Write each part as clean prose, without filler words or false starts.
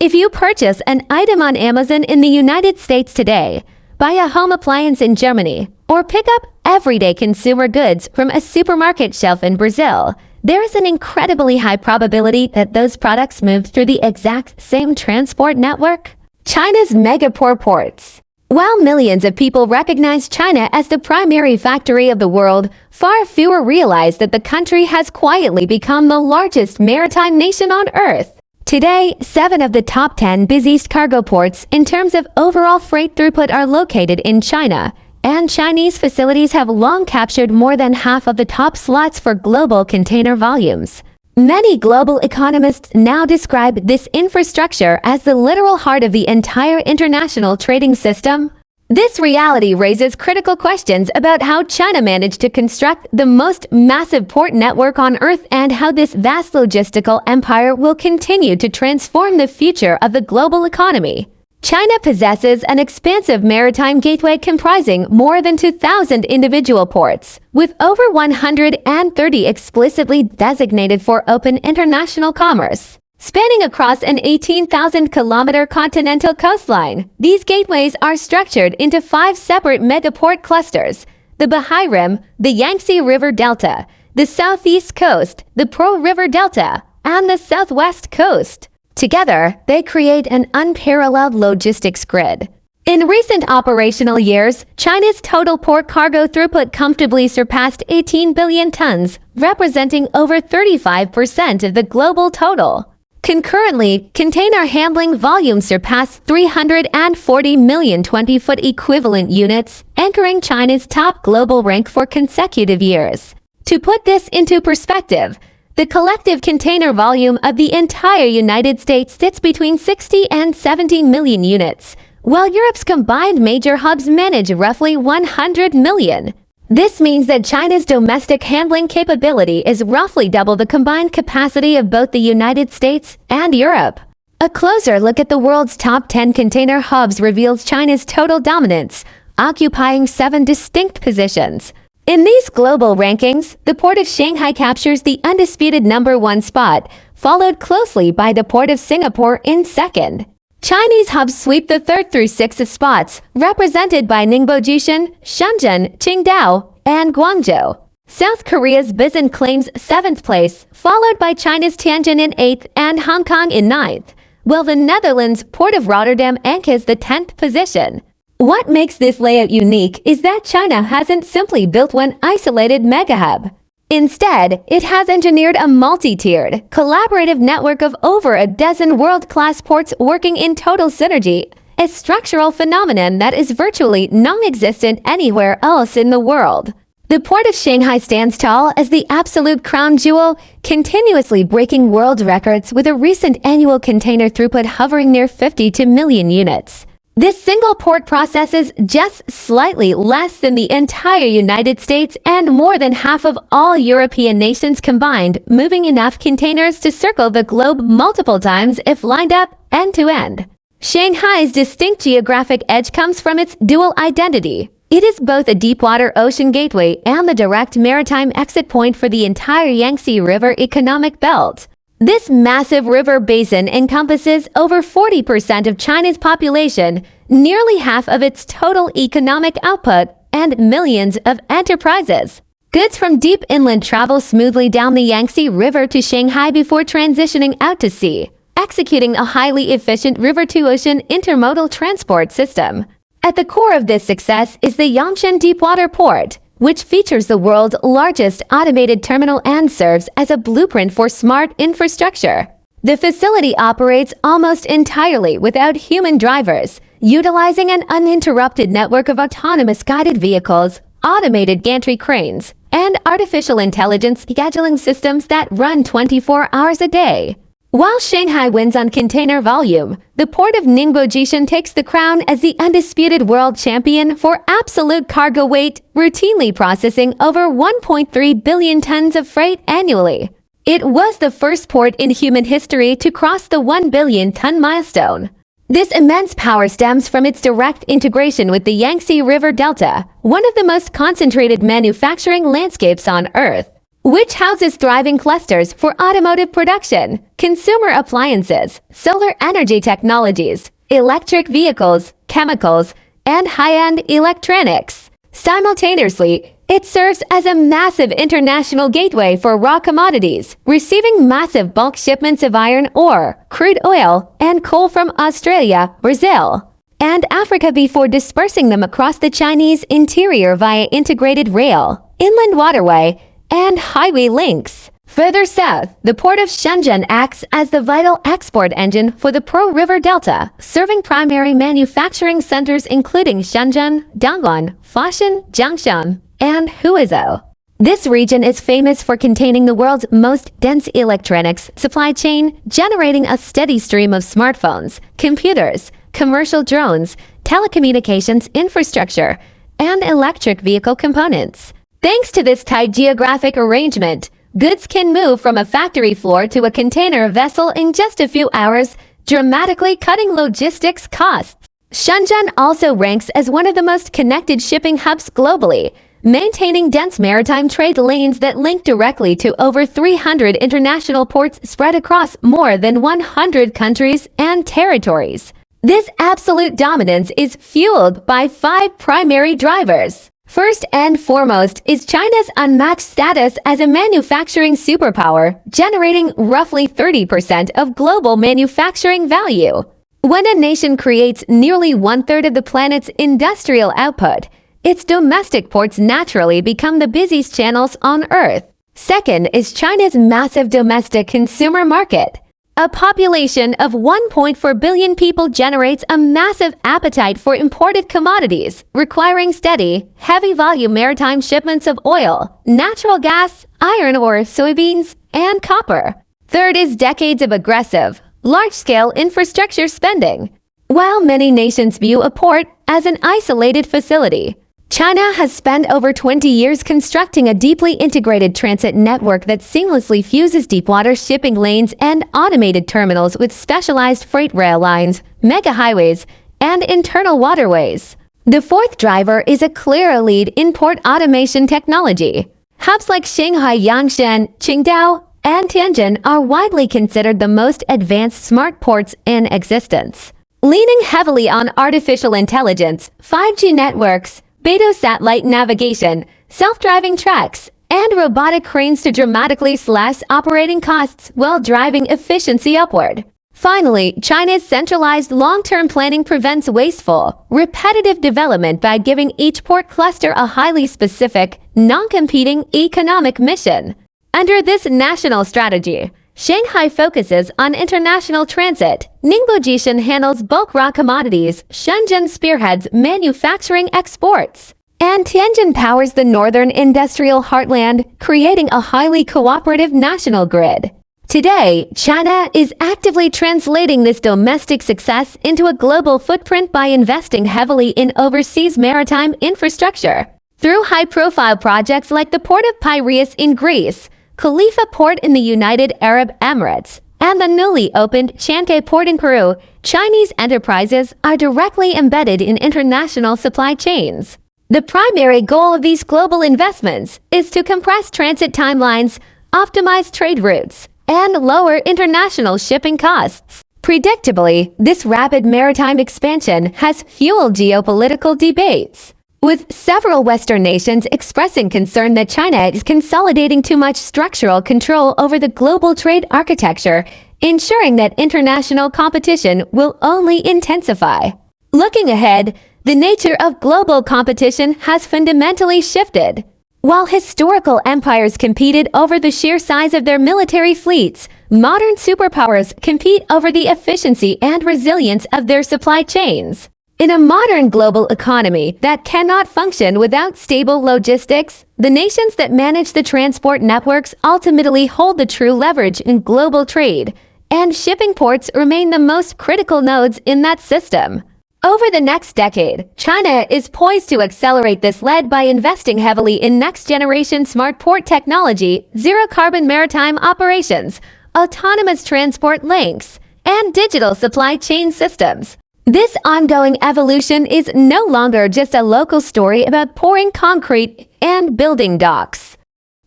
If you purchase an item on Amazon in the United States today, buy a home appliance in Germany, or pick up everyday consumer goods from a supermarket shelf in Brazil, there is an incredibly high probability that those products moved through the exact same transport network. China's megaport ports. While millions of people recognize China as the primary factory of the world, far fewer realize that the country has quietly become the largest maritime nation on Earth. Today, 7 of the top 10 busiest cargo ports in terms of overall freight throughput are located in China, and Chinese facilities have long captured more than half of the top slots for global container volumes. Many global economists now describe this infrastructure as the literal heart of the entire international trading system. This reality raises critical questions about how China managed to construct the most massive port network on Earth and how this vast logistical empire will continue to transform the future of the global economy. China possesses an expansive maritime gateway comprising more than 2,000 individual ports, with over 130 explicitly designated for open international commerce. Spanning across an 18,000-kilometer continental coastline, these gateways are structured into 5 separate megaport clusters: the Bahai Rim, the Yangtze River Delta, the Southeast Coast, the Pearl River Delta, and the Southwest Coast. Together, they create an unparalleled logistics grid. In recent operational years, China's total port cargo throughput comfortably surpassed 18 billion tons, representing over 35% of the global total. Concurrently, container handling volume surpassed 340 million 20-foot equivalent units, anchoring China's top global rank for consecutive years. To put this into perspective, the collective container volume of the entire United States sits between 60 and 70 million units, while Europe's combined major hubs manage roughly 100 million. This means that China's domestic handling capability is roughly double the combined capacity of both the United States and Europe. A closer look at the world's top 10 container hubs reveals China's total dominance, occupying 7 distinct positions. In these global rankings, the Port of Shanghai captures the undisputed #1 spot, followed closely by the Port of Singapore in second. Chinese hubs sweep the 3rd through 6th spots, represented by Ningbo-Jishan, Shenzhen, Qingdao, and Guangzhou. South Korea's Bisan claims 7th place, followed by China's Tianjin in 8th and Hong Kong in 9th, while the Netherlands' Port of Rotterdam anchors the 10th position. What makes this layout unique is that China hasn't simply built one isolated megahub. Instead, it has engineered a multi-tiered, collaborative network of over a dozen world-class ports working in total synergy, a structural phenomenon that is virtually non-existent anywhere else in the world. The Port of Shanghai stands tall as the absolute crown jewel, continuously breaking world records with a recent annual container throughput hovering near 52 million units. This single port processes just slightly less than the entire United States and more than half of all European nations combined, moving enough containers to circle the globe multiple times if lined up end to end. Shanghai's distinct geographic edge comes from its dual identity. It is both a deepwater ocean gateway and the direct maritime exit point for the entire Yangtze River economic belt. This massive river basin encompasses over 40% of China's population, nearly half of its total economic output, and millions of enterprises. Goods from deep inland travel smoothly down the Yangtze River to Shanghai before transitioning out to sea, executing a highly efficient river-to-ocean intermodal transport system. At the core of this success is the Yangshan Deepwater Port, which features the world's largest automated terminal and serves as a blueprint for smart infrastructure. The facility operates almost entirely without human drivers, utilizing an uninterrupted network of autonomous guided vehicles, automated gantry cranes, and artificial intelligence scheduling systems that run 24 hours a day. While Shanghai wins on container volume, the Port of Ningbo-Jishan takes the crown as the undisputed world champion for absolute cargo weight, routinely processing over 1.3 billion tons of freight annually. It was the first port in human history to cross the 1 billion ton milestone. This immense power stems from its direct integration with the Yangtze River Delta, one of the most concentrated manufacturing landscapes on Earth. which houses thriving clusters for automotive production, consumer appliances, solar energy technologies, electric vehicles, chemicals, and high-end electronics. Simultaneously, it serves as a massive international gateway for raw commodities, receiving massive bulk shipments of iron ore, crude oil, and coal from Australia, Brazil, and Africa before dispersing them across the Chinese interior via integrated rail, inland waterway, and highway links. Further south, the port of Shenzhen acts as the vital export engine for the Pearl River Delta, serving primary manufacturing centers including Shenzhen, Dongguan, Foshan, Jiangshan, and Huizhou. This region is famous for containing the world's most dense electronics supply chain, generating a steady stream of smartphones, computers, commercial drones, telecommunications infrastructure, and electric vehicle components. Thanks to this tight geographic arrangement, goods can move from a factory floor to a container vessel in just a few hours, dramatically cutting logistics costs. Shenzhen also ranks as one of the most connected shipping hubs globally, maintaining dense maritime trade lanes that link directly to over 300 international ports spread across more than 100 countries and territories. This absolute dominance is fueled by 5 primary drivers. First and foremost is China's unmatched status as a manufacturing superpower, generating roughly 30% of global manufacturing value. When a nation creates nearly one-third of the planet's industrial output, its domestic ports naturally become the busiest channels on Earth. Second is China's massive domestic consumer market. A population of 1.4 billion people generates a massive appetite for imported commodities, requiring steady, heavy-volume maritime shipments of oil, natural gas, iron ore, soybeans, and copper. Third is decades of aggressive, large-scale infrastructure spending. While many nations view a port as an isolated facility, China has spent over 20 years constructing a deeply integrated transit network that seamlessly fuses deepwater shipping lanes and automated terminals with specialized freight rail lines, mega highways, and internal waterways. The fourth driver is a clear lead in port automation technology. Hubs like Shanghai, Yangshan, Qingdao, and Tianjin are widely considered the most advanced smart ports in existence. Leaning heavily on artificial intelligence, 5G networks, Beidou satellite navigation, self-driving trucks, and robotic cranes to dramatically slash operating costs while driving efficiency upward. Finally, China's centralized long-term planning prevents wasteful, repetitive development by giving each port cluster a highly specific, non-competing economic mission. Under this national strategy, Shanghai focuses on international transit, Ningbo Jishan handles bulk raw commodities, Shenzhen spearheads manufacturing exports, and Tianjin powers the northern industrial heartland, creating a highly cooperative national grid. Today, China is actively translating this domestic success into a global footprint by investing heavily in overseas maritime infrastructure. Through high-profile projects like the Port of Piraeus in Greece, Khalifa Port in the United Arab Emirates, and the newly opened Shanghai Port in Peru, Chinese enterprises are directly embedded in international supply chains. The primary goal of these global investments is to compress transit timelines, optimize trade routes, and lower international shipping costs. Predictably, this rapid maritime expansion has fueled geopolitical debates, with several Western nations expressing concern that China is consolidating too much structural control over the global trade architecture, ensuring that international competition will only intensify. Looking ahead, the nature of global competition has fundamentally shifted. While historical empires competed over the sheer size of their military fleets, modern superpowers compete over the efficiency and resilience of their supply chains. In a modern global economy that cannot function without stable logistics, the nations that manage the transport networks ultimately hold the true leverage in global trade, and shipping ports remain the most critical nodes in that system. Over the next decade, China is poised to accelerate this, led by investing heavily in next-generation smart port technology, zero-carbon maritime operations, autonomous transport links, and digital supply chain systems. This ongoing evolution is no longer just a local story about pouring concrete and building docks.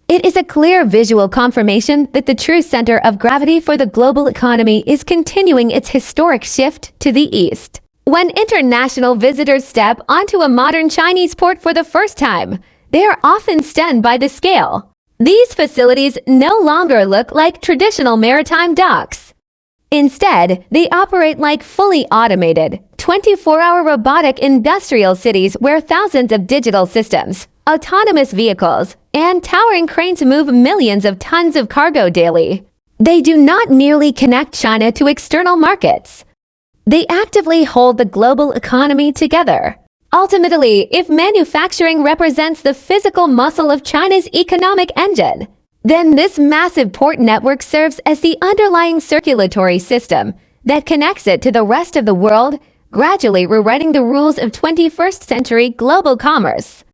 It is a clear visual confirmation that the true center of gravity for the global economy is continuing its historic shift to the east. When international visitors step onto a modern Chinese port for the first time, they are often stunned by the scale. These facilities no longer look like traditional maritime docks. Instead, they operate like fully automated, 24-hour robotic industrial cities where thousands of digital systems, autonomous vehicles, and towering cranes move millions of tons of cargo daily. They do not merely connect China to external markets. They actively hold the global economy together. Ultimately, if manufacturing represents the physical muscle of China's economic engine, then this massive port network serves as the underlying circulatory system that connects it to the rest of the world, gradually rewriting the rules of 21st century global commerce.